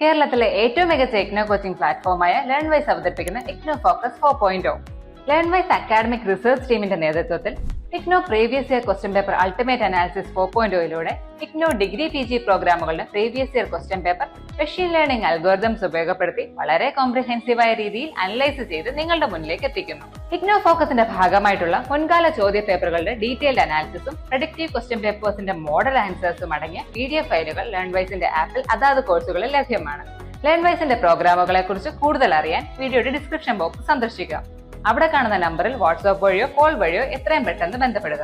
കേരളത്തിലെ ഏറ്റവും മികച്ച ഇഗ്നോ കോച്ചിംഗ് പ്ലാറ്റ്ഫോമായ ലേൺവൈസ് അവതരിപ്പിക്കുന്ന IGNOU focus 4.0. Learnwise academic research ടീമിന്റെ നേതൃത്വത്തിൽ IGNOU previous year question paper ultimate analysis 4.0യിലൂടെ ഇഗ്നോ ഡിഗ്രി PG പ്രോഗ്രാമുകളുടെ previous year question paper machine learning algorithms ഉപയോഗപ്പെടുത്തി വളരെ കോംപ്രിഹെൻസീവായ രീതിയിൽ അനലൈസ് ചെയ്ത് നിങ്ങളുടെ മുന്നിലേക്ക് എത്തിക്കുന്നു. ഇഗ്നോ ഫോക്കസിന്റെ ഭാഗമായിട്ടുള്ള മുൻകാല ചോദ്യ പേപ്പറുകളുടെ ഡീറ്റെയിൽഡ് അനാലിസിസും പ്രഡിക്റ്റീവ് ക്വസ്റ്റ്യൻ പേപ്പേഴ്സിന്റെ മോഡൽ ആൻസേഴ്സും അടങ്ങിയ PDF ഫയലുകൾ ലേൺവൈസിന്റെ ആപ്പിൽ അതാത് കോഴ്സുകളിൽ ലഭ്യമാണ്. ലേൺവൈസിന്റെ പ്രോഗ്രാമുകളെ കുറിച്ച് കൂടുതൽ അറിയാൻ വീഡിയോയുടെ ഡിസ്ക്രിപ്ഷൻ ബോക്സ് സന്ദർശിക്കുക. അവിടെ കാണുന്ന നമ്പറിൽ വാട്സ്ആപ്പ് വഴിയോ കോൾ വഴിയോ എത്രയും പെട്ടെന്ന് ബന്ധപ്പെടുക.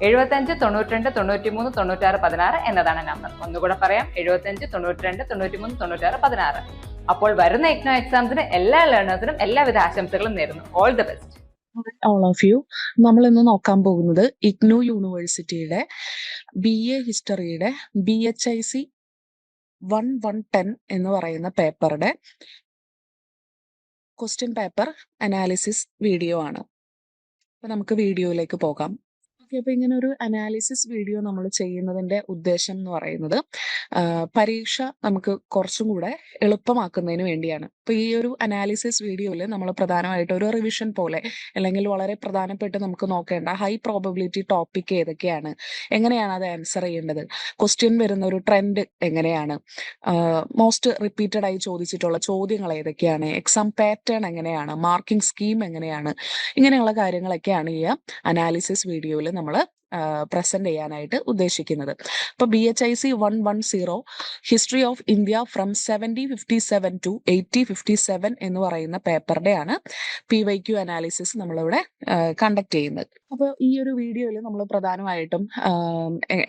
75 92 93 96 16 എന്നതാണ് നമ്പർ. ഒന്നുകൂടെ പറയാം, 75 92 93 96 16. അപ്പോൾ വരുന്ന ഇഗ്നോ എക്സാംസിന് എല്ലാ ലേണേഴ്സിനും എല്ലാവിധ ആശംസകളും നേരുന്നു. All the best. All of you. നമ്മൾ ഇന്ന് നോക്കാൻ പോകുന്നത് ഇഗ്നോ യൂണിവേഴ്സിറ്റിയുടെ BA ഹിസ്റ്ററിയുടെ BHIC 1110 എന്ന് പറയുന്ന പേപ്പറുടെ ക്വസ്റ്റ്യൻ പേപ്പർ അനാലിസിസ് വീഡിയോ ആണ്. അപ്പൊ നമുക്ക് വീഡിയോയിലേക്ക് പോകാം. അപ്പൊ ഇങ്ങനെ ഒരു അനാലിസിസ് വീഡിയോ നമ്മൾ ചെയ്യുന്നതിന്റെ ഉദ്ദേശം എന്ന് പറയുന്നത് പരീക്ഷ നമുക്ക് കുറച്ചും കൂടെ എളുപ്പമാക്കുന്നതിന് വേണ്ടിയാണ്. അപ്പൊ ഈ ഒരു അനാലിസിസ് വീഡിയോയിൽ നമ്മൾ പ്രധാനമായിട്ട് ഒരു റിവിഷൻ പോലെ അല്ലെങ്കിൽ വളരെ പ്രധാനപ്പെട്ട് നമുക്ക് നോക്കേണ്ട ഹൈ പ്രോബബിലിറ്റി ടോപ്പിക് ഏതൊക്കെയാണ്, എങ്ങനെയാണ് അത് ആൻസർ ചെയ്യേണ്ടത്, ക്വസ്റ്റ്യൻ വരുന്ന ഒരു ട്രെൻഡ് എങ്ങനെയാണ്, മോസ്റ്റ് റിപ്പീറ്റഡ് ആയി ചോദിച്ചിട്ടുള്ള ചോദ്യങ്ങൾ ഏതൊക്കെയാണ്, എക്സാം പാറ്റേൺ എങ്ങനെയാണ്, മാർക്കിംഗ് സ്കീം എങ്ങനെയാണ്, ഇങ്ങനെയുള്ള കാര്യങ്ങളൊക്കെയാണ് ഈ അനാലിസിസ് വീഡിയോയിൽ നമ്മൾ പ്രസന്റ് ചെയ്യാനായിട്ട് ഉദ്ദേശിക്കുന്നത്. അപ്പൊ BHIC 110 history of India from 7057 to 8057 എന്ന് പറയുന്ന പേപ്പറുടെ ആണ് PYQ അനാലിസിസ് നമ്മളിവിടെ കണ്ടക്ട് ചെയ്യുന്നത്. അപ്പോൾ ഈ ഒരു വീഡിയോയിൽ നമ്മൾ പ്രധാനമായിട്ടും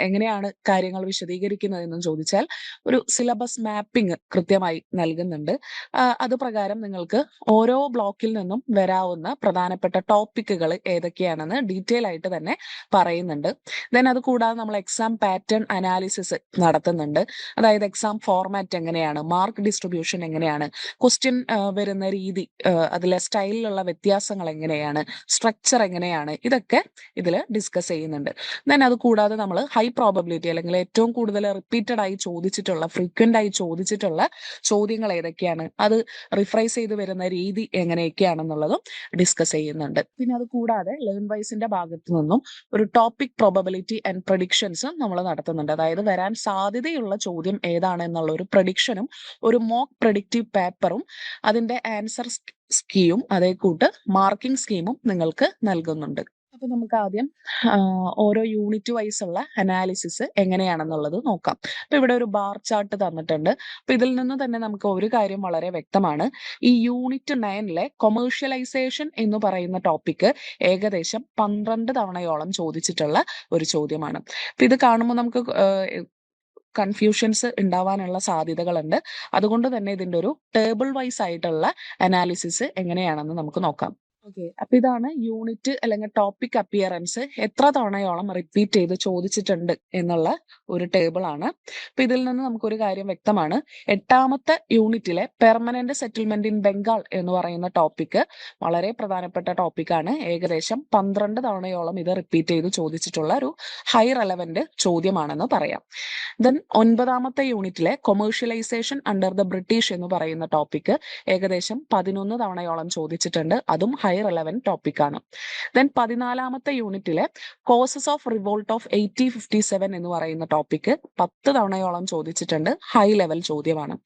എങ്ങനെയാണ് കാര്യങ്ങൾ വിശദീകരിക്കുന്നതെന്ന് ചോദിച്ചാൽ ഒരു സിലബസ് മാപ്പിംഗ് കൃത്യമായി നൽകുന്നുണ്ട്. അത് പ്രകാരം നിങ്ങൾക്ക് ഓരോ ബ്ലോക്കിൽ നിന്നും വരാവുന്ന പ്രധാനപ്പെട്ട ടോപ്പിക്കുകൾ ഏതൊക്കെയാണെന്ന് ഡീറ്റെയിൽ ആയിട്ട് തന്നെ പറയുന്നുണ്ട്. ദെൻ അത് കൂടാതെ നമ്മൾ എക്സാം പാറ്റേൺ അനാലിസിസ് നടത്തുന്നുണ്ട്. അതായത് എക്സാം ഫോർമാറ്റ് എങ്ങനെയാണ്, മാർക്ക് ഡിസ്ട്രിബ്യൂഷൻ എങ്ങനെയാണ്, ക്വസ്റ്റ്യൻ വരുന്ന രീതി, അതിലെ സ്റ്റൈലിലുള്ള വ്യത്യാസങ്ങൾ എങ്ങനെയാണ്, സ്ട്രക്ചർ എങ്ങനെയാണ്, ഇതൊക്കെ ഇതിൽ ഡിസ്കസ് ചെയ്യുന്നുണ്ട്. ദെൻ അത് കൂടാതെ നമ്മൾ ഹൈ പ്രോബബിലിറ്റി അല്ലെങ്കിൽ ഏറ്റവും കൂടുതൽ റിപ്പീറ്റഡ് ആയി ചോദിച്ചിട്ടുള്ള ഫ്രീക്വന്റ് ആയി ചോദിച്ചിട്ടുള്ള ചോദ്യങ്ങൾ ഏതൊക്കെയാണ്, അത് റിഫ്രൈസ് ചെയ്ത് വരുന്ന രീതി എങ്ങനെയൊക്കെയാണെന്നുള്ളതും ഡിസ്കസ് ചെയ്യുന്നുണ്ട്. പിന്നെ അത് കൂടാതെ ലേൺവൈസിന്റെ ഭാഗത്തു നിന്നും ഒരു ടോപ്പിക് പ്രോബബിലിറ്റി ആൻഡ് പ്രഡിക്ഷൻസ് നമ്മൾ നടത്തുന്നുണ്ട്. അതായത് വരാൻ സാധ്യതയുള്ള ചോദ്യം ഏതാണ് എന്നുള്ള ഒരു പ്രഡിക്ഷനും ഒരു മോക്ക് പ്രഡിക്റ്റീവ് പേപ്പറും അതിന്റെ ആൻസർ സ്കീമും അതേ കൂട്ട് മാർക്കിംഗ് സ്കീമും നിങ്ങൾക്ക് നൽകുന്നുണ്ട്. അപ്പൊ നമുക്ക് ആദ്യം ഓരോ യൂണിറ്റ് വൈസ് ഉള്ള അനാലിസിസ് എങ്ങനെയാണെന്നുള്ളത് നോക്കാം. അപ്പൊ ഇവിടെ ഒരു ബാർ ചാർട്ട് തന്നിട്ടുണ്ട്. അപ്പൊ ഇതിൽ നിന്ന് തന്നെ നമുക്ക് ഒരു കാര്യം വളരെ വ്യക്തമാണ്. ഈ യൂണിറ്റ് 9ലെ കൊമേഴ്ഷ്യലൈസേഷൻ എന്ന് പറയുന്ന ടോപ്പിക് ഏകദേശം 12 തവണയോളം ചോദിച്ചിട്ടുള്ള ഒരു ചോദ്യമാണ്. അപ്പൊ ഇത് കാണുമ്പോൾ നമുക്ക് കൺഫ്യൂഷൻസ് ഉണ്ടാവാനുള്ള സാധ്യതകളുണ്ട്. അതുകൊണ്ട് തന്നെ ഇതിന്റെ ഒരു ടേബിൾ വൈസ് ആയിട്ടുള്ള അനാലിസിസ് എങ്ങനെയാണെന്ന് നമുക്ക് നോക്കാം. ഓക്കെ, അപ്പൊ ഇതാണ് യൂണിറ്റ് അല്ലെങ്കിൽ ടോപ്പിക് അപ്പിയറൻസ് എത്ര തവണയോളം റിപ്പീറ്റ് ചെയ്ത് ചോദിച്ചിട്ടുണ്ട് എന്നുള്ള ഒരു ടേബിൾ ആണ്. അപ്പൊ ഇതിൽ നിന്ന് നമുക്കൊരു കാര്യം വ്യക്തമാണ്. 8ാമത്തെ യൂണിറ്റിലെ പെർമനന്റ് സെറ്റിൽമെന്റ് ഇൻ ബംഗാൾ എന്ന് പറയുന്ന ടോപ്പിക് വളരെ പ്രധാനപ്പെട്ട ടോപ്പിക്കാണ്. ഏകദേശം 12 തവണയോളം ഇത് റിപ്പീറ്റ് ചെയ്ത് ചോദിച്ചിട്ടുള്ള ഒരു ഹൈ റെലവന്റ് ചോദ്യമാണെന്ന് പറയാം. ദെൻ 9ാമത്തെ യൂണിറ്റിലെ കൊമേഴ്ഷ്യലൈസേഷൻ അണ്ടർ ദ ബ്രിട്ടീഷ് എന്ന് പറയുന്ന ടോപ്പിക് ഏകദേശം 11 തവണയോളം ചോദിച്ചിട്ടുണ്ട്. അതും ഹൈ റെലവന്റ് ടോപ്പിക് ആണ്. ദെൻ 14ാമത്തെ യൂണിറ്റിലെ കോസസ് ഓഫ് റിവോൾട്ട് ഓഫ് 8057 എന്ന് പറയുന്ന ടോപ്പിക് 10 തവണയോളം ചോദിച്ചിട്ടുണ്ട്. ഹൈ ലെവൽ ചോദ്യമാണ്.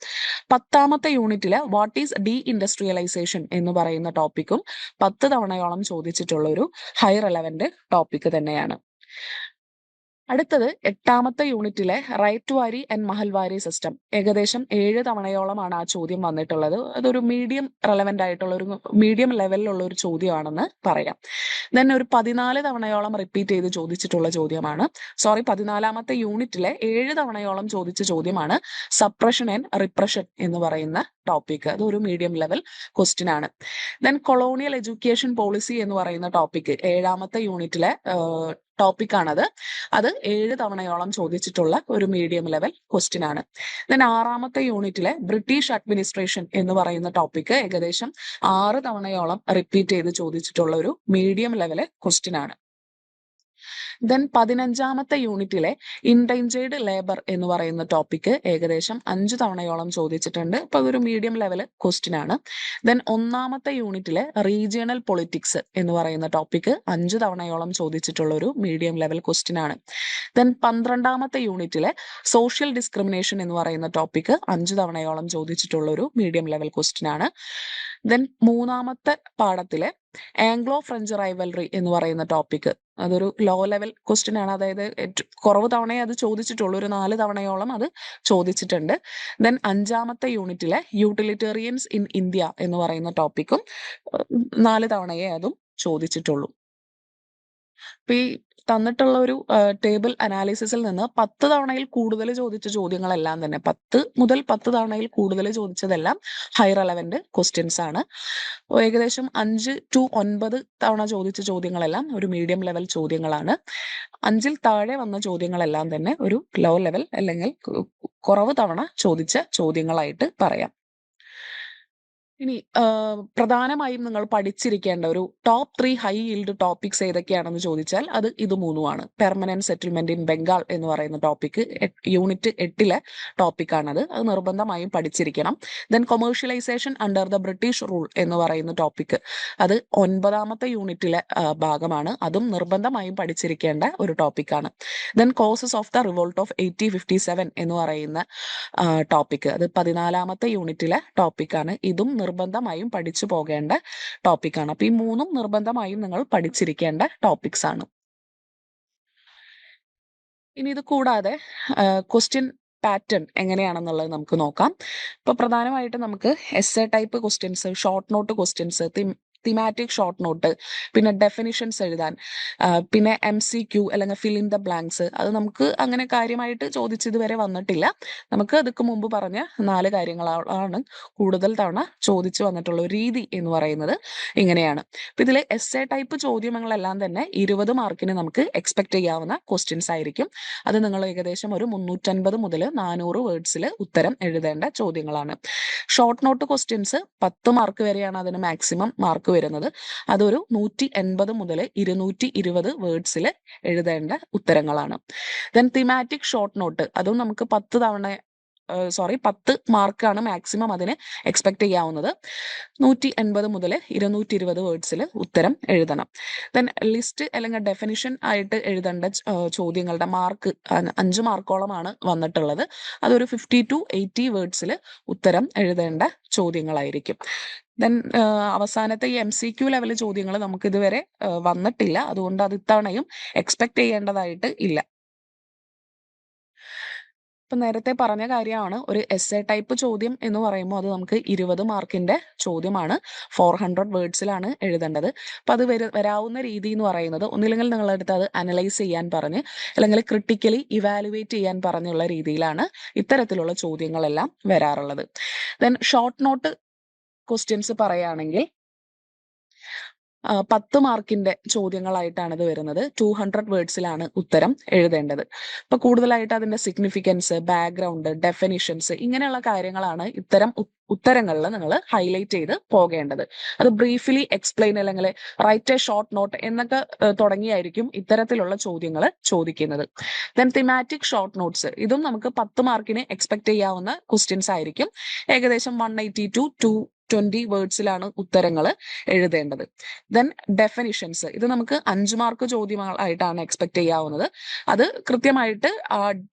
10ാമത്തെ യൂണിറ്റിലെ വാട്ട് ഈസ് ഡി ഇൻഡസ്ട്രിയലൈസേഷൻ എന്ന് പറയുന്ന ടോപ്പിക്കും 10 തവണയോളം ചോദിച്ചിട്ടുള്ള ഒരു ഹൈ റെലവന്റ് ടോപ്പിക് തന്നെയാണ്. അടുത്തത് 8ാമത്തെ യൂണിറ്റിലെ റൈറ്റ് വാരി ആൻഡ് മഹൽവാരി സിസ്റ്റം ഏകദേശം 7 തവണയോളമാണ് ആ ചോദ്യം വന്നിട്ടുള്ളത്. അതൊരു മീഡിയം റെലവന്റ് ആയിട്ടുള്ള ഒരു മീഡിയം ലെവലിലുള്ള ഒരു ചോദ്യമാണെന്ന് പറയാം. ദെൻ ഒരു 14 തവണയോളം റിപ്പീറ്റ് ചെയ്ത് ചോദിച്ചിട്ടുള്ള ചോദ്യമാണ്. 14ാമത്തെ യൂണിറ്റിലെ 7 തവണയോളം ചോദിച്ച ചോദ്യമാണ് സപ്രഷൻ ആൻഡ് റിപ്രഷൻ എന്ന് പറയുന്ന ടോപ്പിക്. അത് ഒരു മീഡിയം ലെവൽ ക്വസ്റ്റ്യൻ ആണ്. ദെൻ കൊളോണിയൽ എഡ്യൂക്കേഷൻ പോളിസി എന്ന് പറയുന്ന ടോപ്പിക് 7ാമത്തെ യൂണിറ്റിലെ ടോപ്പിക്കാണത്. അത് 7 തവണയോളം ചോദിച്ചിട്ടുള്ള ഒരു മീഡിയം ലെവൽ ക്വസ്റ്റ്യൻ ആണ്. ദെൻ 6ാമത്തെ യൂണിറ്റിലെ ബ്രിട്ടീഷ് അഡ്മിനിസ്ട്രേഷൻ എന്ന് പറയുന്ന ടോപ്പിക് ഏകദേശം 6 തവണയോളം റിപ്പീറ്റ് ചെയ്ത് ചോദിച്ചിട്ടുള്ള ഒരു മീഡിയം ലെവൽ ക്വസ്റ്റ്യൻ ആണ്. ദെൻ 15ാമത്തെ യൂണിറ്റിലെ ഇൻഡേഞ്ചേർഡ് ലേബർ എന്ന് പറയുന്ന ടോപ്പിക് ഏകദേശം 5 തവണയോളം ചോദിച്ചിട്ടുണ്ട്. അപ്പൊ അതൊരു മീഡിയം ലെവൽ ക്വസ്റ്റ്യൻ ആണ്. ദെൻ 1ാമത്തെ യൂണിറ്റിലെ റീജിയണൽ പൊളിറ്റിക്സ് എന്ന് പറയുന്ന ടോപ്പിക് 5 തവണയോളം ചോദിച്ചിട്ടുള്ള ഒരു മീഡിയം ലെവൽ ക്വസ്റ്റ്യൻ ആണ്. ദെൻ 12ാമത്തെ യൂണിറ്റിലെ സോഷ്യൽ ഡിസ്ക്രിമിനേഷൻ എന്ന് പറയുന്ന ടോപ്പിക് 5 തവണയോളം ചോദിച്ചിട്ടുള്ള ഒരു മീഡിയം ലെവൽ ക്വസ്റ്റ്യൻ ആണ്. ദെൻ 3ാമത്തെ പാഠത്തിലെ ആംഗ്ലോ ഫ്രഞ്ച് റൈവൽറി എന്ന് പറയുന്ന ടോപ്പിക് അതൊരു ലോ ലെവൽ ക്വസ്റ്റ്യൻ ആണ്. അതായത് കുറവ് തവണയെ അത് ചോദിച്ചിട്ടുള്ളൂ, ഒരു 4 തവണയോളം അത് ചോദിച്ചിട്ടുണ്ട്. ദെൻ 5ാമത്തെ യൂണിറ്റിലെ യൂട്ടിലിറ്റേറിയൻസ് ഇൻ ഇന്ത്യ എന്ന് പറയുന്ന ടോപ്പിക്കും 4 തവണയെ അതും ചോദിച്ചിട്ടുള്ളൂ. അപ്പൊ ഈ തന്നിട്ടുള്ള ഒരു ടേബിൾ അനാലിസിസിൽ നിന്ന് 10 തവണയിൽ കൂടുതൽ ചോദിച്ച ചോദ്യങ്ങളെല്ലാം തന്നെ 10 മുതൽ 10 തവണയിൽ കൂടുതൽ ചോദിച്ചതെല്ലാം ഹൈ റെലവന്റ് ക്വസ്റ്റ്യൻസ് ആണ്. ഏകദേശം 5 to 9 തവണ ചോദിച്ച ചോദ്യങ്ങളെല്ലാം ഒരു മീഡിയം ലെവൽ ചോദ്യങ്ങളാണ്. 5ൽ താഴെ വന്ന ചോദ്യങ്ങളെല്ലാം തന്നെ ഒരു ലോ ലെവൽ അല്ലെങ്കിൽ കുറവ് തവണ ചോദിച്ച ചോദ്യങ്ങളായിട്ട് പറയാം. ഇനി പ്രധാനമായും നിങ്ങൾ പഠിച്ചിരിക്കേണ്ട ഒരു ടോപ്പ് 3 ഹൈ yield ടോപ്പിക്സ് ഏതൊക്കെയാണെന്ന് ചോദിച്ചാൽ അത് ഇത് 3 പെർമനന്റ് സെറ്റിൽമെന്റ് ഇൻ ബംഗാൾ എന്ന് പറയുന്ന ടോപ്പിക് യൂണിറ്റ് 8ലെ ടോപ്പിക്കാണത്. അത് നിർബന്ധമായും പഠിച്ചിരിക്കണം. Then commercialisation under the British rule എന്ന് പറയുന്ന ടോപ്പിക് അത് 9ാമത്തെ യൂണിറ്റിലെ ഭാഗമാണ്. അതും നിർബന്ധമായും പഠിച്ചിരിക്കേണ്ട ഒരു ടോപ്പിക്കാണ്. Then causes of the revolt of 1857 എന്ന് പറയുന്ന ടോപ്പിക് അത് 14ാമത്തെ യൂണിറ്റിലെ ടോപ്പിക്കാണ്. ഇതും നിർബന്ധമായും പഠിച്ചു പോകേണ്ട ടോപ്പിക്കാണ്. അപ്പൊ ഈ 3ഉം നിർബന്ധമായും നിങ്ങൾ പഠിച്ചിരിക്കേണ്ട ടോപ്പിക്സ് ആണ്. ഇനി ഇത് കൂടാതെ ക്വസ്റ്റ്യൻ പാറ്റേൺ എങ്ങനെയാണെന്നുള്ളത് നമുക്ക് നോക്കാം. ഇപ്പൊ പ്രധാനമായിട്ട് നമുക്ക് essay type questions, short note questions, thematic short note, പിന്നെ ഡെഫിനിഷൻസ് എഴുതാൻ, പിന്നെ MCQ അല്ലെങ്കിൽ ഫിൽ ഇൻ ദ ബ്ലാങ്ക്സ്, അത് നമുക്ക് അങ്ങനെ കാര്യമായിട്ട് ചോദിച്ചതുവരെ വന്നിട്ടില്ല. നമുക്ക് അതിക്ക് മുമ്പ് പറഞ്ഞ 4 കാര്യങ്ങളാണ് കൂടുതൽ തവണ ചോദിച്ചു വന്നിട്ടുള്ള ഒരു രീതി എന്ന് പറയുന്നത് ഇങ്ങനെയാണ്. അപ്പൊ ഇതിൽ എസ്സേ ടൈപ്പ് ചോദ്യങ്ങളെല്ലാം തന്നെ 20 മാർക്കിന് നമുക്ക് എക്സ്പെക്ട് ചെയ്യാവുന്ന ക്വസ്റ്റ്യൻസ് ആയിരിക്കും. അത് നിങ്ങൾ ഏകദേശം ഒരു 350 മുതൽ 400 വേർഡ്സിൽ ഉത്തരം എഴുതേണ്ട ചോദ്യങ്ങളാണ്. ഷോർട്ട് നോട്ട് ക്വസ്റ്റ്യൻസ് 10 മാർക്ക് വരെയാണ് അതിന് മാക്സിമം മാർക്ക് വരുന്നത്. അതൊരു 180 മുതൽ 220 വേർഡ്സിൽ എഴുതേണ്ട ഉത്തരങ്ങളാണ്. ദെൻ തിമാറ്റിക് ഷോർട്ട് നോട്ട് അതും നമുക്ക് 10 മാർക്കാണ് മാക്സിമം അതിന് എക്സ്പെക്ട് ചെയ്യാവുന്നത്. 180 മുതൽ 220 വേർഡ്സിൽ ഉത്തരം എഴുതണം. ദെൻ ലിസ്റ്റ് അല്ലെങ്കിൽ ഡെഫിനിഷൻ ആയിട്ട് എഴുതേണ്ട ചോദ്യങ്ങളുടെ മാർക്ക് 5 മാർക്കോളമാണ് വന്നിട്ടുള്ളത്. അതൊരു 50 to 80 വേർഡ്സിൽ ഉത്തരം എഴുതേണ്ട ചോദ്യങ്ങളായിരിക്കും. ദെൻ അവസാനത്തെ ഈ MCQ ലെവൽ ചോദ്യങ്ങൾ നമുക്ക് ഇതുവരെ വന്നിട്ടില്ല. അതുകൊണ്ട് അത് ഇത്തവണയും എക്സ്പെക്ട് ചെയ്യേണ്ടതായിട്ട് ഇല്ല. ഇപ്പൊ നേരത്തെ പറഞ്ഞ കാര്യമാണ്, ഒരു എസ്സേ ടൈപ്പ് ചോദ്യം എന്ന് പറയുമ്പോൾ അത് നമുക്ക് 20 മാർക്കിന്റെ ചോദ്യമാണ്. 400 വേർഡ്സിലാണ് എഴുതേണ്ടത്. അപ്പൊ അത് വരാവുന്ന രീതി എന്ന് പറയുന്നത് ഒന്നില്ലെങ്കിൽ നിങ്ങളെടുത്ത് അത് അനലൈസ് ചെയ്യാൻ പറഞ്ഞ് അല്ലെങ്കിൽ ക്രിട്ടിക്കലി ഇവാലുവേറ്റ് ചെയ്യാൻ പറഞ്ഞുള്ള രീതിയിലാണ് ഇത്തരത്തിലുള്ള ചോദ്യങ്ങളെല്ലാം വരാറുള്ളത്. ദെൻ ഷോർട്ട് നോട്ട് ക്വസ്റ്റ്യൻസ് പറയുകയാണെങ്കിൽ 10 മാർക്കിന്റെ ചോദ്യങ്ങളായിട്ടാണ് ഇത് വരുന്നത്. 200 വേർഡ്സിലാണ് ഉത്തരം എഴുതേണ്ടത്. അപ്പൊ കൂടുതലായിട്ട് അതിന്റെ സിഗ്നിഫിക്കൻസ്, ബാക്ക്ഗ്രൗണ്ട്, ഡെഫിനിഷൻസ് ഇങ്ങനെയുള്ള കാര്യങ്ങളാണ് ഇത്തരം ഉത്തരങ്ങളിൽ നിങ്ങൾ ഹൈലൈറ്റ് ചെയ്ത് പോകേണ്ടത്. അത് ബ്രീഫ്ലി എക്സ്പ്ലെയിൻ അല്ലെങ്കിൽ റൈറ്റ് എ ഷോർട്ട് നോട്ട് എന്നൊക്കെ തുടങ്ങിയായിരിക്കും ഇത്തരത്തിലുള്ള ചോദ്യങ്ങൾ ചോദിക്കുന്നത്. ദെൻ തിമാറ്റിക് ഷോർട്ട് നോട്ട്സ് ഇതും നമുക്ക് 10 മാർക്കിന് എക്സ്പെക്ട് ചെയ്യാവുന്ന ക്വസ്റ്റ്യൻസ് ആയിരിക്കും. ഏകദേശം 180 to 220 വേർഡ്സിലാണ് ഉത്തരങ്ങൾ എഴുതേണ്ടത്. ദെൻ ഡെഫിനിഷൻസ് ഇത് നമുക്ക് 5 മാർക്ക് ചോദ്യമായിട്ടാണ് എക്സ്പെക്ട് ചെയ്യാവുന്നത്. അത് കൃത്യമായിട്ട്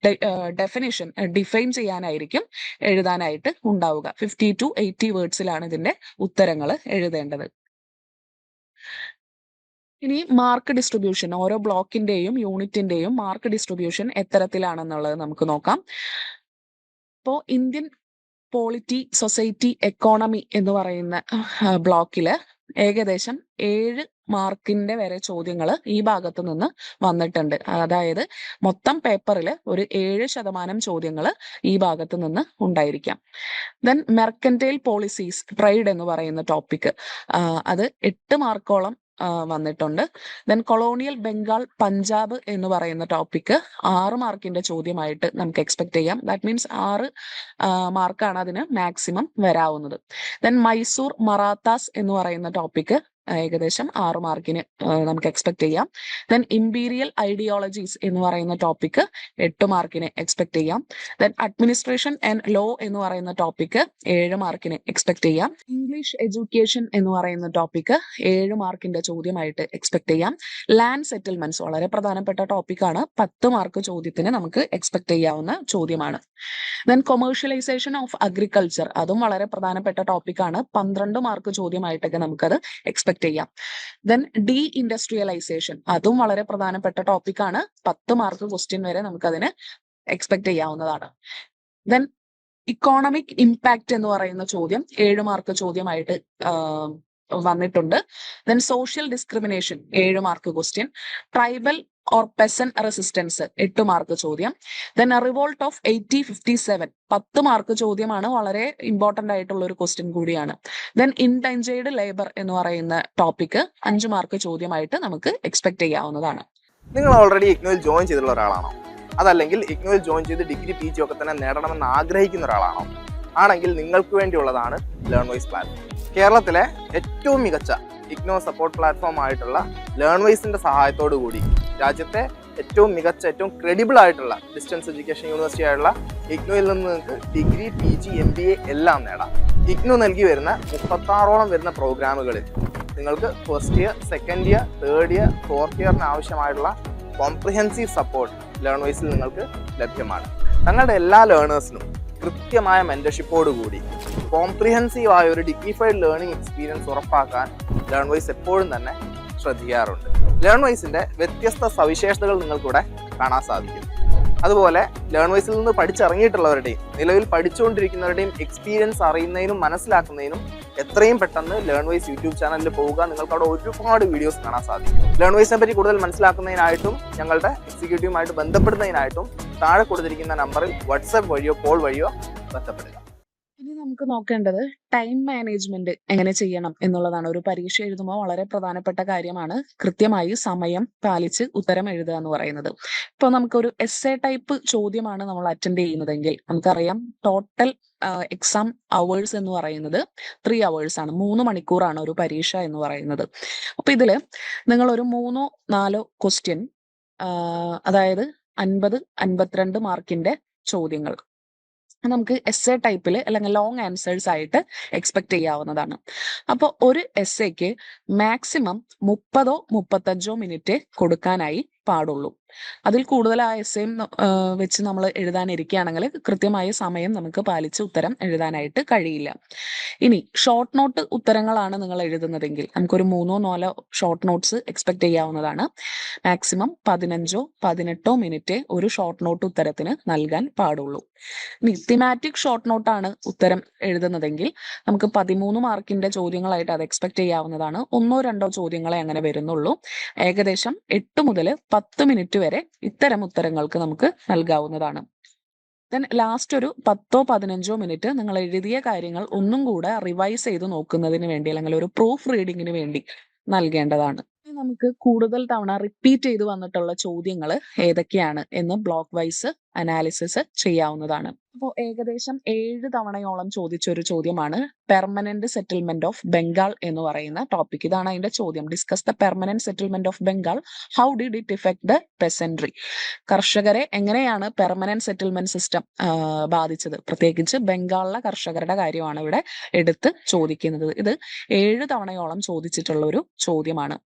ഡെഫിനിഷൻ ഡിഫൈൻ ചെയ്യാനായിരിക്കും എഴുതാനായിട്ട് ഉണ്ടാവുക. 50 to 80 വേർഡ്സിലാണ് ഇതിന്റെ ഉത്തരങ്ങൾ എഴുതേണ്ടത്. ഇനി മാർക്ക് ഡിസ്ട്രിബ്യൂഷൻ, ഓരോ ബ്ലോക്കിന്റെയും യൂണിറ്റിന്റെയും മാർക്ക് ഡിസ്ട്രിബ്യൂഷൻ എത്തരത്തിലാണെന്നുള്ളത് നമുക്ക് നോക്കാം. ഇപ്പോ ഇന്ത്യൻ പോളിറ്റി, സൊസൈറ്റി, എക്കോണമി എന്ന് പറയുന്ന ബ്ലോക്കില് ഏകദേശം 7 മാർക്കിന്റെ വരെ ചോദ്യങ്ങൾ ഈ ഭാഗത്ത് നിന്ന് വന്നിട്ടുണ്ട്. അതായത് മൊത്തം പേപ്പറിൽ ഒരു 7% ചോദ്യങ്ങൾ ഈ ഭാഗത്ത് നിന്ന് ഉണ്ടായിരിക്കാം. ദെൻ മെർക്കന്റൈൽ പോളിസീസ്, ട്രേഡ് എന്ന് പറയുന്ന ടോപ്പിക് അത് 8 മാർക്കോളം വന്നിട്ടുണ്ട്. ദെൻ കൊളോണിയൽ ബംഗാൾ, പഞ്ചാബ് എന്ന് പറയുന്ന ടോപ്പിക് 6 മാർക്കിന്റെ ചോദ്യമായിട്ട് നമുക്ക് എക്സ്പെക്ട് ചെയ്യാം. ദാറ്റ് മീൻസ് 6 മാർക്കാണ് അതിന് മാക്സിമം വരാവുന്നത്. ദെൻ മൈസൂർ മറാത്താസ് എന്ന് പറയുന്ന ടോപ്പിക് ഏകദേശം 6 മാർക്കിന് നമുക്ക് എക്സ്പെക്ട് ചെയ്യാം. ദെൻ ഇമ്പീരിയൽ ഐഡിയോളജീസ് എന്ന് പറയുന്ന ടോപ്പിക് 8 മാർക്കിന് എക്സ്പെക്ട് ചെയ്യാം. ദെൻ അഡ്മിനിസ്ട്രേഷൻ ആൻഡ് ലോ എന്ന് പറയുന്ന ടോപ്പിക് 7 മാർക്കിന് എക്സ്പെക്ട് ചെയ്യാം. ഇംഗ്ലീഷ് എഡ്യൂക്കേഷൻ എന്ന് പറയുന്ന ടോപ്പിക് 7 മാർക്കിന്റെ ചോദ്യമായിട്ട് എക്സ്പെക്ട് ചെയ്യാം. ലാൻഡ് സെറ്റിൽമെന്റ്സ് വളരെ പ്രധാനപ്പെട്ട ടോപ്പിക്കാണ്. 10 മാർക്ക് ചോദ്യത്തിന് നമുക്ക് എക്സ്പെക്ട് ചെയ്യാവുന്ന ചോദ്യമാണ്. ദെൻ കൊമേഴ്ഷ്യലൈസേഷൻ ഓഫ് അഗ്രികൾച്ചർ, അതും വളരെ പ്രധാനപ്പെട്ട ടോപ്പിക്കാണ്. 12 മാർക്ക് ചോദ്യമായിട്ടൊക്കെ നമുക്കത് എക്സ്പെക്ട് ചെയ്യാം. ദെൻ ഡി ഇൻഡസ്ട്രിയലൈസേഷൻ, അതും വളരെ പ്രധാനപ്പെട്ട ടോപ്പിക്കാണ്. 10 മാർക്ക് ക്വസ്റ്റ്യൻ വരെ നമുക്കതിന് എക്സ്പെക്ട് ചെയ്യാവുന്നതാണ്. ദെൻ ഇക്കോണമിക് ഇമ്പാക്ട് എന്ന് പറയുന്ന ചോദ്യം 7 മാർക്ക് ചോദ്യമായിട്ട് വന്നിട്ടുണ്ട്. Then social discrimination 7 mark question. Tribal or പെസൻ resistance 8 mark ചോദ്യം. ദെൻ റിവോൾട്ട് ഓഫ് 1857 10 മാർക്ക് ചോദ്യമാണ്. വളരെ ഇമ്പോർട്ടന്റ് ആയിട്ടുള്ള ഒരു ക്വസ്റ്റ്യൻ കൂടിയാണ്. ദെൻ ഇൻഡേഞ്ചേർഡ് ലേബർ എന്ന് പറയുന്ന ടോപ്പിക് 5 മാർക്ക് ചോദ്യമായിട്ട് നമുക്ക് എക്സ്പെക്ട് ചെയ്യാവുന്നതാണ്. നിങ്ങൾ ഓൾറെഡി ഇഗ്നോയിൽ ജോയിൻ ചെയ്തിട്ടുള്ള ഒരാളാണോ? അതല്ലെങ്കിൽ ഇഗ്നോയിൽ ജോയിൻ ചെയ്ത് ഡിഗ്രി PG ഒക്കെ തന്നെ നേടണമെന്ന് ആഗ്രഹിക്കുന്ന ഒരാളാണോ? ആണെങ്കിൽ നിങ്ങൾക്ക് വേണ്ടിയുള്ളതാണ് ലേൺവൈസ് പ്ലാറ്റ്ഫോം. കേരളത്തിലെ ഏറ്റവും മികച്ച ഇഗ്നോ സപ്പോർട്ട് പ്ലാറ്റ്ഫോം ആയിട്ടുള്ള ലേൺവൈസിന്റെ സഹായത്തോടു കൂടി രാജ്യത്തെ ഏറ്റവും മികച്ച, ഏറ്റവും ക്രെഡിബിൾ ആയിട്ടുള്ള ഡിസ്റ്റൻസ് എഡ്യൂക്കേഷൻ യൂണിവേഴ്സിറ്റി ആയിട്ടുള്ള ഇഗ്നോയിൽ നിന്ന് നിങ്ങൾക്ക് ഡിഗ്രി PG MBA എല്ലാം നേടാം. ഇഗ്നോ നൽകി വരുന്ന 36ഓളം വരുന്ന പ്രോഗ്രാമുകളിൽ നിങ്ങൾക്ക് first year, second year, third year, fourth ഇയറിന് ആവശ്യമായിട്ടുള്ള കോംപ്രിഹെൻസീവ് സപ്പോർട്ട് ലേൺവൈസിൽ നിങ്ങൾക്ക് ലഭ്യമാണ്. തങ്ങളുടെ എല്ലാ ലേണേഴ്സിനും കൃത്യമായ മെന്റർഷിപ്പോടുകൂടി കോംപ്രിഹെൻസീവ് ആയ ഒരു ഡിഗ്നിഫൈഡ് ലേണിംഗ് എക്സ്പീരിയൻസ് ഉറപ്പാക്കാൻ ലേൺവൈസ് എപ്പോഴും തന്നെ ശ്രദ്ധിക്കാറുണ്ട്. ലേൺവൈസിന്റെ വ്യത്യസ്ത സവിശേഷതകൾ നിങ്ങൾക്കിവിടെ കാണാൻ സാധിക്കും. അതുപോലെ ലേൺവൈസിൽ നിന്ന് പഠിച്ചിറങ്ങിയിട്ടുള്ളവരുടെയും നിലവിൽ പഠിച്ചുകൊണ്ടിരിക്കുന്നവരുടെയും എക്സ്പീരിയൻസ് അറിയുന്നതിനും മനസ്സിലാക്കുന്നതിനും എത്രയും പെട്ടെന്ന് ലേൺവൈസ് യൂട്യൂബ് ചാനലിൽ പോവുക. നിങ്ങൾക്ക് അവിടെ ഒരുപാട് വീഡിയോസ് കാണാൻ സാധിക്കും. ലേൺവൈസിനെ പറ്റി കൂടുതൽ മനസ്സിലാക്കുന്നതിനായിട്ടും ഞങ്ങളുടെ എക്സിക്യൂട്ടീവുമായിട്ട് ബന്ധപ്പെടുന്നതിനായിട്ടും താഴെ കൊടുത്തിരിക്കുന്ന നമ്പറിൽ വാട്സാപ്പ് വഴിയോ കോൾ വഴിയോ ബന്ധപ്പെടുക. ഇനി നമുക്ക് നോക്കേണ്ടത് ടൈം മാനേജ്മെന്റ് എങ്ങനെ ചെയ്യണം എന്നുള്ളതാണ്. ഒരു പരീക്ഷ എഴുതുമ്പോൾ വളരെ പ്രധാനപ്പെട്ട കാര്യമാണ് കൃത്യമായി സമയം പാലിച്ച് ഉത്തരം എഴുതുക എന്ന് പറയുന്നത്. ഇപ്പോൾ നമുക്കൊരു എസ്സേ ടൈപ്പ് ചോദ്യമാണ് നമ്മൾ അറ്റൻഡ് ചെയ്യുന്നതെങ്കിൽ നമുക്കറിയാം ടോട്ടൽ എക്സാം അവേഴ്സ് എന്ന് പറയുന്നത് 3 hours ആണ്. 3 മണിക്കൂറാണ് ഒരു പരീക്ഷ എന്ന് പറയുന്നത്. അപ്പൊ ഇതില് നിങ്ങൾ ഒരു 3-4 ക്വസ്റ്റ്യൻ, അതായത് 50-52 മാർക്കിന്റെ ചോദ്യങ്ങൾ നമുക്ക് എസ്സേ ടൈപ്പിൽ അല്ലെങ്കിൽ ലോങ് ആൻസേഴ്സ് ആയിട്ട് എക്സ്പെക്ട് ചെയ്യാവുന്നതാണ്. അപ്പോൾ ഒരു എസ്സേക്ക് മാക്സിമം 30-35 മിനിറ്റ് കൊടുക്കാനായി പാടുള്ളൂ. അതിൽ കൂടുതൽ ആ എസ്സേയും വെച്ച് നമ്മൾ എഴുതാനിരിക്കുകയാണെങ്കിൽ കൃത്യമായ സമയം നമുക്ക് പാലിച്ച് ഉത്തരം എഴുതാനായിട്ട് കഴിയില്ല. ഇനി ഷോർട്ട് നോട്ട് ഉത്തരങ്ങളാണ് നിങ്ങൾ എഴുതുന്നതെങ്കിൽ നമുക്കൊരു 3-4 ഷോർട്ട് നോട്ട്സ് എക്സ്പെക്ട് ചെയ്യാവുന്നതാണ്. മാക്സിമം 15-18 മിനിറ്റ് ഒരു ഷോർട്ട് നോട്ട് ഉത്തരത്തിന് നൽകാൻ പാടുള്ളൂ. ഇനി തിമാറ്റിക് ഷോർട്ട് നോട്ടാണ് ഉത്തരം എഴുതുന്നതെങ്കിൽ നമുക്ക് 13 മാർക്കിന്റെ ചോദ്യങ്ങളായിട്ട് അത് എക്സ്പെക്ട് ചെയ്യാവുന്നതാണ്. 1-2 ചോദ്യങ്ങളെ അങ്ങനെ വരുന്നുള്ളൂ. ഏകദേശം 8 മുതൽ 10 മിനിറ്റ് വരെ ഇത്തരം ഉത്തരങ്ങൾക്ക് നമുക്ക് നൽകാവുന്നതാണ്. ദെൻ ലാസ്റ്റ് ഒരു 10-15 മിനിറ്റ് നിങ്ങൾ എഴുതിയ കാര്യങ്ങൾ ഒന്നും കൂടെ റിവൈസ് ചെയ്ത് നോക്കുന്നതിന് വേണ്ടി അല്ലെങ്കിൽ ഒരു പ്രൂഫ് റീഡിങ്ങിന് വേണ്ടി നൽകേണ്ടതാണ്. നമുക്ക് കൂടുതൽ തവണ റിപ്പീറ്റ് ചെയ്ത് വന്നിട്ടുള്ള ചോദ്യങ്ങൾ ഏതൊക്കെയാണ് എന്ന് ബ്ലോക്ക് വൈസ് അനാലിസിസ് ചെയ്യാവുന്നതാണ്. അപ്പോൾ ഏകദേശം 7 തവണയോളം ചോദിച്ച ഒരു ചോദ്യമാണ് പെർമനന്റ് സെറ്റിൽമെന്റ് ഓഫ് ബംഗാൾ എന്ന് പറയുന്ന ടോപ്പിക്. ഇതാണ് അതിന്റെ ചോദ്യം. Discuss the permanent settlement of Bengal, how did it effect the peasantry. കർഷകരെ എങ്ങനെയാണ് പെർമനന്റ് സെറ്റിൽമെന്റ് സിസ്റ്റം ബാധിച്ചത്, പ്രത്യേകിച്ച് ബംഗാളിലെ കർഷകരുടെ കാര്യമാണ് ഇവിടെ എടുത്ത് ചോദിക്കുന്നത്. ഇത് 7 തവണയോളം ചോദിച്ചിട്ടുള്ള ഒരു ചോദ്യമാണ്.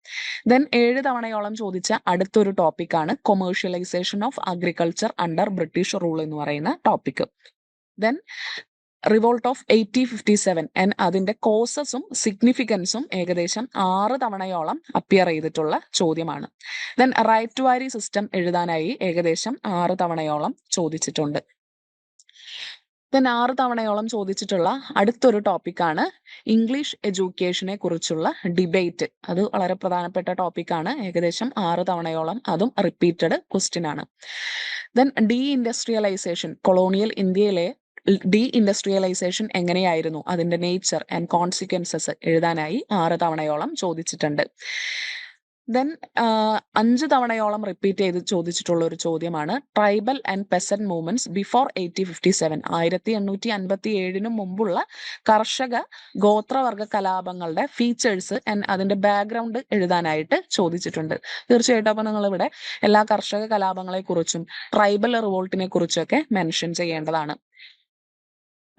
ദെൻ 7 തവണയോളം ചോദിച്ച അടുത്തൊരു ടോപ്പിക്കാണ് commercialisation of agriculture under British rule എന്ന് പറയുന്ന topic. Then revolt of 1857 and അതിന്റെ കോസസും സിഗ്നിഫിക്കൻസും ഏകദേശം 6 തവണയോളം അപ്പിയർ ചെയ്തിട്ടുള്ള ചോദ്യമാണ്. ദെൻ റൈറ്റ് ടു വാരി സിസ്റ്റം എഴുതാനായി ഏകദേശം 6 തവണയോളം ചോദിച്ചിട്ടുണ്ട്. ദെൻ 6 തവണയോളം ചോദിച്ചിട്ടുള്ള അടുത്തൊരു ടോപ്പിക്കാണ് ഇംഗ്ലീഷ് എഡ്യൂക്കേഷനെ കുറിച്ചുള്ള ഡിബേറ്റ്. അത് വളരെ പ്രധാനപ്പെട്ട ടോപ്പിക്കാണ്. ഏകദേശം 6 തവണയോളം അതും റിപ്പീറ്റഡ് ക്വസ്റ്റ്യൻ ആണ്. ദെൻ ഡി ഇൻഡസ്ട്രിയലൈസേഷൻ, കൊളോണിയൽ ഇന്ത്യയിലെ ഡി ഇൻഡസ്ട്രിയലൈസേഷൻ എങ്ങനെയായിരുന്നു, അതിന്റെ നേച്ചർ ആൻഡ് കോൺസിക്വൻസസ് എഴുതാനായി 6 തവണയോളം ചോദിച്ചിട്ടുണ്ട്. ദെൻ 5 തവണയോളം റിപ്പീറ്റ് ചെയ്ത് ചോദിച്ചിട്ടുള്ള ഒരു ചോദ്യമാണ് tribal and peasant movements before 1857. 1857 മുമ്പുള്ള കർഷക ഗോത്രവർഗ കലാപങ്ങളുടെ ഫീച്ചേഴ്സ് ആൻഡ് അതിന്റെ ബാക്ക്ഗ്രൗണ്ട് എഴുതാനായിട്ട് ചോദിച്ചിട്ടുണ്ട്. തീർച്ചയായിട്ടും അപ്പൊ നിങ്ങൾ ഇവിടെ എല്ലാ കർഷക കലാപങ്ങളെ കുറിച്ചും ട്രൈബൽ റിവോൾട്ടിനെ കുറിച്ചൊക്കെ മെൻഷൻ ചെയ്യേണ്ടതാണ്.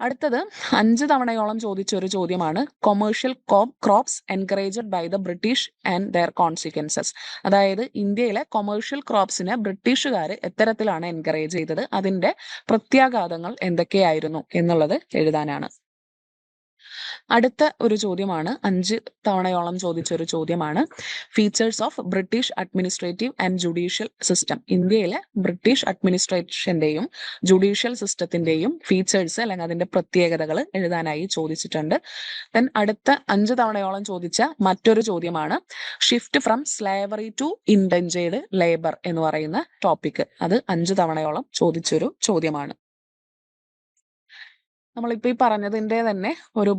അടുത്തത് 5 തവണയോളം ചോദിച്ച ഒരു ചോദ്യമാണ് commercial crops encouraged by the British and their consequences. അതായത് ഇന്ത്യയിലെ കൊമേഴ്ഷ്യൽ ക്രോപ്സിനെ ബ്രിട്ടീഷുകാർ എത്തരത്തിലാണ് എൻകറേജ് ചെയ്തത്, അതിന്റെ പ്രത്യാഘാതങ്ങൾ എന്തൊക്കെയായിരുന്നു എന്നുള്ളത് എഴുതാനാണ്. അടുത്ത ഒരു ചോദ്യമാണ് 5 തവണയോളം ചോദിച്ച ഒരു ചോദ്യമാണ് features of British administrative and judicial system. ഇന്ത്യയിലെ ബ്രിട്ടീഷ് അഡ്മിനിസ്ട്രേഷന്റെയും ജുഡീഷ്യൽ സിസ്റ്റത്തിന്റെയും ഫീച്ചേഴ്സ് അല്ലെങ്കിൽ അതിന്റെ പ്രത്യേകതകൾ എഴുതാനായി ചോദിച്ചിട്ടുണ്ട്. ദെൻ അടുത്ത 5 തവണയോളം ചോദിച്ച മറ്റൊരു ചോദ്യമാണ് shift from slavery to indentured labour എന്ന് പറയുന്ന ടോപ്പിക്. അത് 5 തവണയോളം ചോദിച്ചൊരു ചോദ്യമാണ്. നമ്മളിപ്പോ ഈ പറഞ്ഞതിന്റെ തന്നെ ഒരു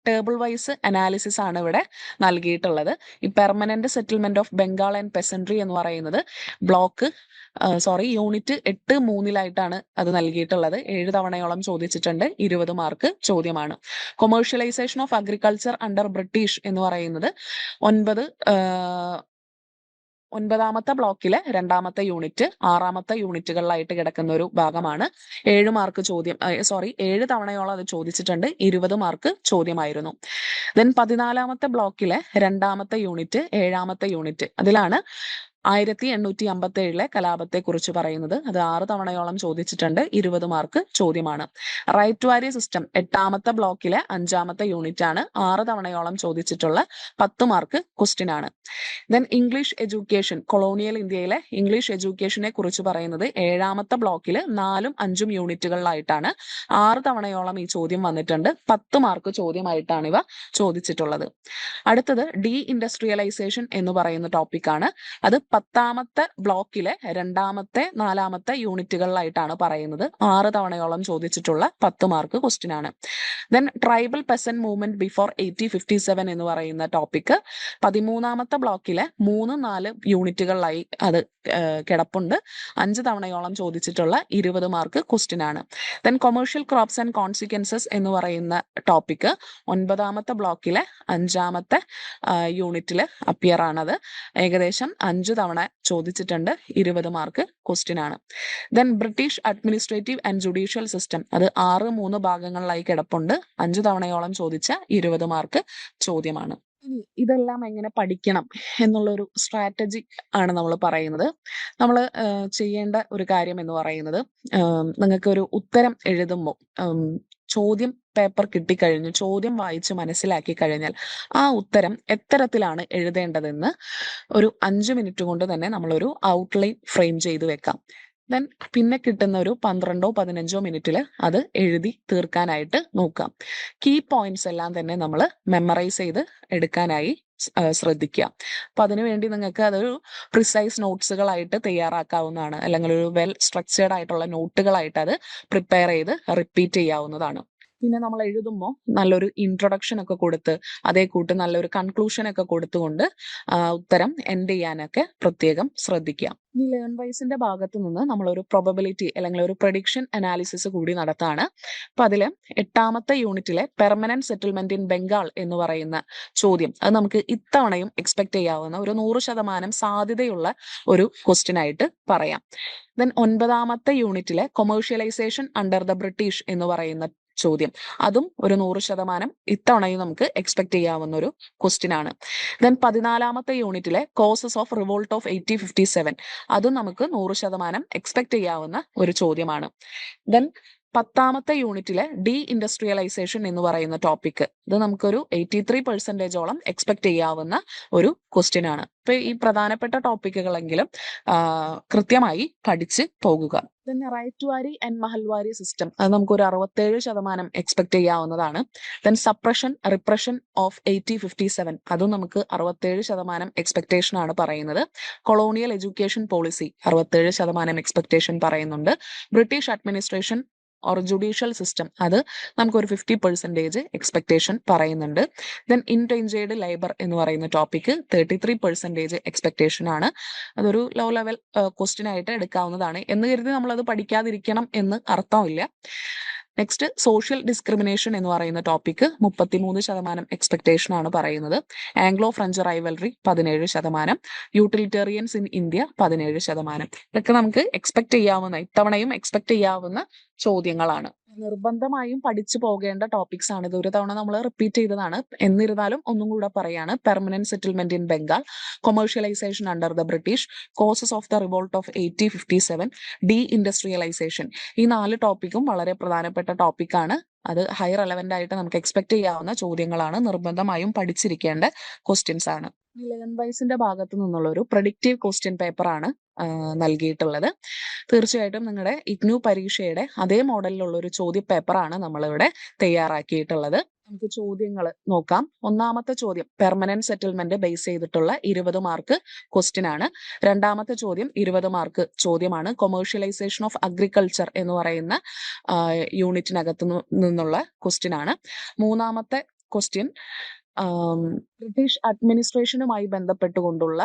ടേബിൾ വൈസ് അനാലിസിസ് ആണ് ഇവിടെ നൽകിയിട്ടുള്ളത്. ഈ permanent settlement of Bengal and peasantry എന്ന് പറയുന്നത് യൂണിറ്റ് 8-3 അത് നൽകിയിട്ടുള്ളത്. 7 തവണയോളം ചോദിച്ചിട്ടുണ്ട്. 20 മാർക്ക് ചോദ്യമാണ്. Commercialisation of agriculture under British എന്ന് പറയുന്നത് 9ാമത്തെ ബ്ലോക്കിലെ 2ാമത്തെ യൂണിറ്റ് 6ാമത്തെ യൂണിറ്റുകളിലായിട്ട് കിടക്കുന്ന ഒരു ഭാഗമാണ്. 7 തവണയോളം അത് ചോദിച്ചിട്ടുണ്ട്. 20 മാർക്ക് ചോദ്യമായിരുന്നു. ദെൻ 14ാമത്തെ ബ്ലോക്കിലെ 2ാമത്തെ യൂണിറ്റ് 7ാമത്തെ യൂണിറ്റ് അതിലാണ് 1857 കലാപത്തെ കുറിച്ച് പറയുന്നത്. അത് 6 തവണയോളം ചോദിച്ചിട്ടുണ്ട്. 20 മാർക്ക് ചോദ്യമാണ്. റൈറ്റ് ടു വാരി സിസ്റ്റം 8ാമത്തെ ബ്ലോക്കിലെ 5ാമത്തെ യൂണിറ്റ് ആണ്. 6 തവണയോളം ചോദിച്ചിട്ടുള്ള 10 മാർക്ക് ക്വസ്റ്റ്യൻ ആണ്. ദെൻ ഇംഗ്ലീഷ് എഡ്യൂക്കേഷൻ, കൊളോണിയൽ ഇന്ത്യയിലെ ഇംഗ്ലീഷ് എഡ്യൂക്കേഷനെ കുറിച്ച് പറയുന്നത് 7ാമത്തെ ബ്ലോക്കിൽ 4ഉം 5ഉം യൂണിറ്റുകളിലായിട്ടാണ്. 6 തവണയോളം ഈ ചോദ്യം വന്നിട്ടുണ്ട്. 10 മാർക്ക് ചോദ്യമായിട്ടാണ് ഇവ ചോദിച്ചിട്ടുള്ളത്. അടുത്തത് ഡി ഇൻഡസ്ട്രിയലൈസേഷൻ എന്ന് പറയുന്ന ടോപ്പിക്കാണ്. അത് 10ാമത്തെ ബ്ലോക്കിലെ 2ാമത്തെ 4ാമത്തെ യൂണിറ്റുകളിലായിട്ടാണ് പറയുന്നത്. 6 തവണയോളം ചോദിച്ചിട്ടുള്ള 10 മാർക്ക് ക്വസ്റ്റ്യൻ ആണ്. Then tribal peasant movement before 1857 എന്ന് പറയുന്ന ടോപ്പിക് 13ാമത്തെ ബ്ലോക്കിലെ 3-4 യൂണിറ്റുകളിലായി അത് കിടപ്പുണ്ട്. 5 തവണയോളം ചോദിച്ചിട്ടുള്ള 20 മാർക്ക് ക്വസ്റ്റ്യൻ ആണ്. Then commercial crops and consequences എന്ന് പറയുന്ന ടോപ്പിക് 9ാമത്തെ ബ്ലോക്കിലെ 5ാമത്തെ യൂണിറ്റിൽ അപ്പിയർ ആണത്. ഏകദേശം 5 തവണ ചോദിച്ചിട്ടുണ്ട്. 20 മാർക്ക് ക്വസ്റ്റ്യൻ ആണ്. Then British administrative and judicial system അത് 6-3 ഭാഗങ്ങളിലായി കിടപ്പുണ്ട്. 5 തവണയോളം ചോദിച്ച 20 മാർക്ക് ചോദ്യമാണ്. ഇതെല്ലാം എങ്ങനെ പഠിക്കണം എന്നുള്ളൊരു സ്ട്രാറ്റജി ആണ് നമ്മൾ പറയുന്നത്. നമ്മൾ ചെയ്യേണ്ട ഒരു കാര്യം എന്ന് പറയുന്നത് നിങ്ങൾക്ക് ഒരു ഉത്തരം എഴുതുമ്പോൾ ചോദ്യം പേപ്പർ കിട്ടിക്കഴിഞ്ഞു, ചോദ്യം വായിച്ച് മനസ്സിലാക്കി കഴിഞ്ഞാൽ ആ ഉത്തരം എത്തരത്തിലാണ് എഴുതേണ്ടതെന്ന് ഒരു 5 മിനിറ്റ് കൊണ്ട് തന്നെ നമ്മളൊരു ഔട്ട്ലൈൻ ഫ്രെയിം ചെയ്ത് വെക്കാം. ദെൻ പിന്നെ കിട്ടുന്ന ഒരു 12-15 മിനിറ്റിൽ അത് എഴുതി തീർക്കാനായിട്ട് നോക്കാം. കീ പോയിന്റ്സ് എല്ലാം തന്നെ നമ്മൾ മെമ്മറൈസ് ചെയ്ത് എടുക്കാനായി ശ്രദ്ധിക്കുക. അപ്പൊ അതിനുവേണ്ടി നിങ്ങൾക്ക് അതൊരു പ്രിസൈസ് നോട്ട്സുകളായിട്ട് തയ്യാറാക്കാവുന്നതാണ്. അല്ലെങ്കിൽ ഒരു വെൽ സ്ട്രക്ചേർഡ് ആയിട്ടുള്ള നോട്ടുകളായിട്ട് അത് പ്രിപ്പയർ ചെയ്ത് റിപ്പീറ്റ് ചെയ്യാവുന്നതാണ്. പിന്നെ നമ്മൾ എഴുതുമ്പോൾ നല്ലൊരു ഇൻട്രൊഡക്ഷൻ ഒക്കെ കൊടുത്ത് അതേ കൂട്ട് നല്ലൊരു കൺക്ലൂഷൻ ഒക്കെ കൊടുത്തുകൊണ്ട് ഉത്തരം എൻഡ് ചെയ്യാനൊക്കെ പ്രത്യേകം ശ്രദ്ധിക്കുക. ഈ ലേൺ വൈസിന്റെ ഭാഗത്ത് നിന്ന് നമ്മളൊരു പ്രോബബിലിറ്റി അല്ലെങ്കിൽ ഒരു പ്രഡിക്ഷൻ അനാലിസിസ് കൂടി നടത്താണ്. അപ്പൊ അതില് 8ാമത്തെ യൂണിറ്റിലെ പെർമനന്റ് സെറ്റിൽമെന്റ് ഇൻ ബംഗാൾ എന്ന് പറയുന്ന ചോദ്യം അത് നമുക്ക് ഇത്തവണയും എക്സ്പെക്ട് ചെയ്യാവുന്ന ഒരു 100% സാധ്യതയുള്ള ഒരു ക്വസ്റ്റ്യൻ ആയിട്ട് പറയാം. ദെൻ 9ാമത്തെ യൂണിറ്റിലെ കൊമേഴ്ഷ്യലൈസേഷൻ അണ്ടർ ദ ബ്രിട്ടീഷ് എന്ന് പറയുന്ന ചോദ്യം അതും ഒരു 100% ഇത്തവണയും നമുക്ക് എക്സ്പെക്ട് ചെയ്യാവുന്ന ഒരു ക്വസ്റ്റ്യൻ ആണ്. ദെൻ 14ാമത്തെ യൂണിറ്റിലെ കോസസ് ഓഫ് റിവോൾട്ട് ഓഫ് 1857 അതും നമുക്ക് 100% എക്സ്പെക്ട് ചെയ്യാവുന്ന ഒരു ചോദ്യമാണ്. ദെൻ 10ാമത്തെ യൂണിറ്റിലെ ഡി ഇൻഡസ്ട്രിയലൈസേഷൻ എന്ന് പറയുന്ന ടോപ്പിക് ഇത് നമുക്കൊരു 83% എക്സ്പെക്ട് ചെയ്യാവുന്ന ഒരു ക്വസ്റ്റ്യൻ ആണ്. ഇപ്പൊ ഈ പ്രധാനപ്പെട്ട ടോപ്പിക്കുകളെങ്കിലും കൃത്യമായി പഠിച്ച് പോകുക. പിന്നെ റൈറ്റ് ടു വാരി ആൻഡ് മഹൽവാരി സിസ്റ്റം അത് നമുക്കൊരു 67% എക്സ്പെക്ട് ചെയ്യാവുന്നതാണ്. ദെൻ സപ്രഷൻ റിപ്രഷൻ ഓഫ് 1857 അതും നമുക്ക് 67% എക്സ്പെക്ടേഷൻ ആണ് പറയുന്നത്. കൊളോണിയൽ എഡ്യൂക്കേഷൻ പോളിസി 67% എക്സ്പെക്ടേഷൻ പറയുന്നുണ്ട്. British administration or judicial system, അത് നമുക്കൊരു 50% എക്സ്പെക്ടേഷൻ പറയുന്നുണ്ട്. ദെൻ ഇൻഡേഞ്ചേർഡ് ലേബർ എന്ന് പറയുന്ന ടോപ്പിക്ക് 33% എക്സ്പെക്ടേഷൻ ആണ്. അതൊരു ലോ ലെവൽ ക്വസ്റ്റ്യൻ ആയിട്ട് എടുക്കാവുന്നതാണ്. എന്ന് കരുതി നമ്മളത് പഠിക്കാതിരിക്കണം എന്ന് അർത്ഥമില്ല. നെക്സ്റ്റ് സോഷ്യൽ ഡിസ്ക്രിമിനേഷൻ എന്ന് പറയുന്ന ടോപ്പിക്ക് 33% എക്സ്പെക്ടേഷൻ ആണ് പറയുന്നത്. Anglo French rivalry 17%, utilitarians in India 17%. ഇതൊക്കെ നമുക്ക് ഇത്തവണയും എക്സ്പെക്ട് ചെയ്യാവുന്ന ചോദ്യങ്ങളാണ്. നിർബന്ധമായും പഠിച്ചു പോകേണ്ട ടോപ്പിക്സ് ആണ്. ഇത് ഒരു തവണ നമ്മൾ റിപ്പീറ്റ് ചെയ്തതാണ്, എന്നിരുന്നാലും ഒന്നും കൂടെ പറയാണ്. Permanent settlement in Bengal, commercialisation under the British, causes of the revolt of 1857, deindustrialisation. ഈ 4 ടോപ്പിക്കും വളരെ പ്രധാനപ്പെട്ട ടോപ്പിക്കാണ്. അത് ഹൈ റെലവെന്റ് ആയിട്ട് നമുക്ക് എക്സ്പെക്ട് ചെയ്യാവുന്ന ചോദ്യങ്ങളാണ്. നിർബന്ധമായും പഠിച്ചിരിക്കേണ്ട ക്വസ്റ്റ്യൻസ് ആണ്. ലേൺ വൈസിന്റെ ഭാഗത്തു നിന്നുള്ള ഒരു പ്രഡിക്റ്റീവ് ക്വസ്റ്റ്യൻ പേപ്പർ ആണ് നൽകിയിട്ടുള്ളത്. തീർച്ചയായിട്ടും നിങ്ങളുടെ ഇഗ്നു പരീക്ഷയുടെ അതേ മോഡലിലുള്ള ഒരു ചോദ്യ പേപ്പറാണ് നമ്മളിവിടെ തയ്യാറാക്കിയിട്ടുള്ളത്. നമുക്ക് ചോദ്യങ്ങൾ നോക്കാം. ഒന്നാമത്തെ ചോദ്യം പെർമനന്റ് സെറ്റിൽമെന്റ് ബേസ് ചെയ്തിട്ടുള്ള 20 മാർക്ക് ക്വസ്റ്റ്യൻ ആണ്. രണ്ടാമത്തെ ചോദ്യം 20 മാർക്ക് ചോദ്യമാണ്. കൊമേഴ്ഷ്യലൈസേഷൻ ഓഫ് അഗ്രികൾച്ചർ എന്ന് പറയുന്ന യൂണിറ്റിനകത്ത് നിന്നുള്ള ക്വസ്റ്റ്യൻ ആണ്. മൂന്നാമത്തെ ക്വസ്റ്റ്യൻ ബ്രിട്ടീഷ് അഡ്മിനിസ്ട്രേഷനുമായി ബന്ധപ്പെട്ടുകൊണ്ടുള്ള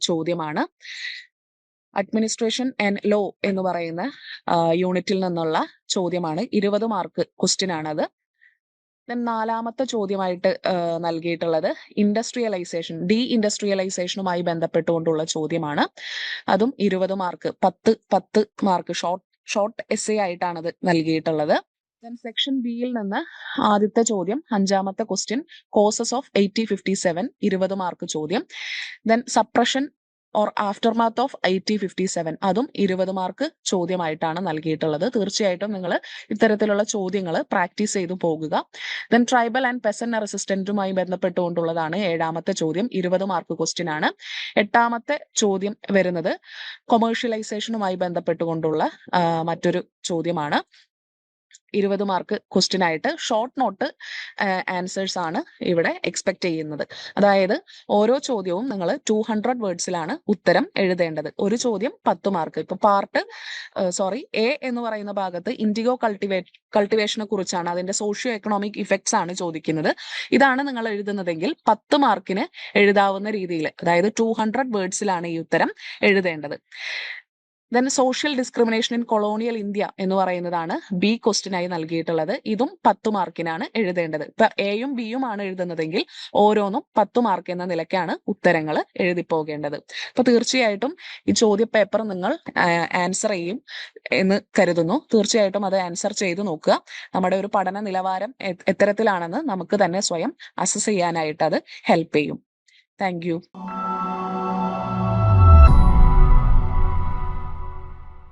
ചോദ്യമാണ്. അഡ്മിനിസ്ട്രേഷൻ ആൻഡ് ലോ എന്ന് പറയുന്ന യൂണിറ്റിൽ നിന്നുള്ള ചോദ്യമാണ്. 20 മാർക്ക് ക്വസ്റ്റ്യൻ ആണത്. നാലാമത്തെ ചോദ്യമായിട്ട് നൽകിയിട്ടുള്ളത് ഇൻഡസ്ട്രിയലൈസേഷൻ, ഡി ഇൻഡസ്ട്രിയലൈസേഷനുമായി ബന്ധപ്പെട്ടുകൊണ്ടുള്ള ചോദ്യമാണ്. അതും 20 മാർക്ക്, 10 മാർക്ക് ഷോർട്ട് എസ്സേ ആയിട്ടാണ് അത് നൽകിയിട്ടുള്ളത്. സെക്ഷൻ ബിയിൽ നിന്ന് ആദ്യത്തെ ചോദ്യം, 5ാമത്തെ ക്വസ്റ്റ്യൻ, കോസസ് ഓഫ് 1857, 20 മാർക്ക് ചോദ്യം. ദെൻ സപ്രഷൻ ഓർ ആഫ്റ്റർമാത്ത് ഓഫ് 1857, അതും 20 മാർക്ക് ചോദ്യമായിട്ടാണ് നൽകിയിട്ടുള്ളത്. തീർച്ചയായിട്ടും നിങ്ങൾ ഇത്തരത്തിലുള്ള ചോദ്യങ്ങൾ പ്രാക്ടീസ് ചെയ്തു പോകുക. ദെൻ ട്രൈബൽ ആൻഡ് പെസന്റ് റെസിസ്റ്റന്റുമായി ബന്ധപ്പെട്ടുകൊണ്ടുള്ളതാണ് 7ാമത്തെ ചോദ്യം, 20 മാർക്ക് ക്വസ്റ്റ്യൻ ആണ്. 8ാമത്തെ ചോദ്യം വരുന്നത് കൊമേഴ്ഷ്യലൈസേഷനുമായി ബന്ധപ്പെട്ടുകൊണ്ടുള്ള മറ്റൊരു ചോദ്യമാണ്. 20 മാർക്ക് ക്വസ്റ്റ്യൻ ആയിട്ട് ഷോർട്ട് നോട്ട് ആൻസേഴ്സ് ആണ് ഇവിടെ എക്സ്പെക്ട് ചെയ്യുന്നത്. അതായത് ഓരോ ചോദ്യവും നിങ്ങൾ 200 വേർഡ്സിലാണ് ഉത്തരം എഴുതേണ്ടത്. ഒരു ചോദ്യം 10 മാർക്ക്. ഇപ്പൊ എ എന്ന് പറയുന്ന ഭാഗത്ത് ഇൻഡിഗോ കൾട്ടിവേഷനെ കുറിച്ചാണ്, അതിന്റെ സോഷ്യോ എക്കണോമിക് ഇഫക്ട്സ് ആണ് ചോദിക്കുന്നത്. ഇതാണ് നിങ്ങൾ എഴുതുന്നതെങ്കിൽ 10 മാർക്കിന് എഴുതാവുന്ന രീതിയിൽ, അതായത് 200 വേർഡ്സിലാണ് ഈ ഉത്തരം എഴുതേണ്ടത്. Then social discrimination in colonial India എന്ന് പറയുന്നതാണ് ബി ക്വസ്റ്റ്യൻ ആയി നൽകിയിട്ടുള്ളത്. ഇതും 10 മാർക്കിനാണ് എഴുതേണ്ടത്. ഇപ്പൊ എയും ബിയും ആണ് എഴുതുന്നതെങ്കിൽ ഓരോന്നും 10 മാർക്ക് എന്ന നിലയ്ക്കാണ് ഉത്തരങ്ങൾ എഴുതി പോകേണ്ടത്. അപ്പൊ തീർച്ചയായിട്ടും ഈ ചോദ്യ പേപ്പർ നിങ്ങൾ ആൻസർ ചെയ്യും എന്ന് കരുതുന്നു. തീർച്ചയായിട്ടും അത് ആൻസർ ചെയ്ത് നോക്കുക. നമ്മുടെ ഒരു പഠന നിലവാരം എത്തരത്തിലാണെന്ന് നമുക്ക് തന്നെ സ്വയം അസസ് ചെയ്യാനായിട്ട് അത് ഹെൽപ്പ് ചെയ്യും. Thank you.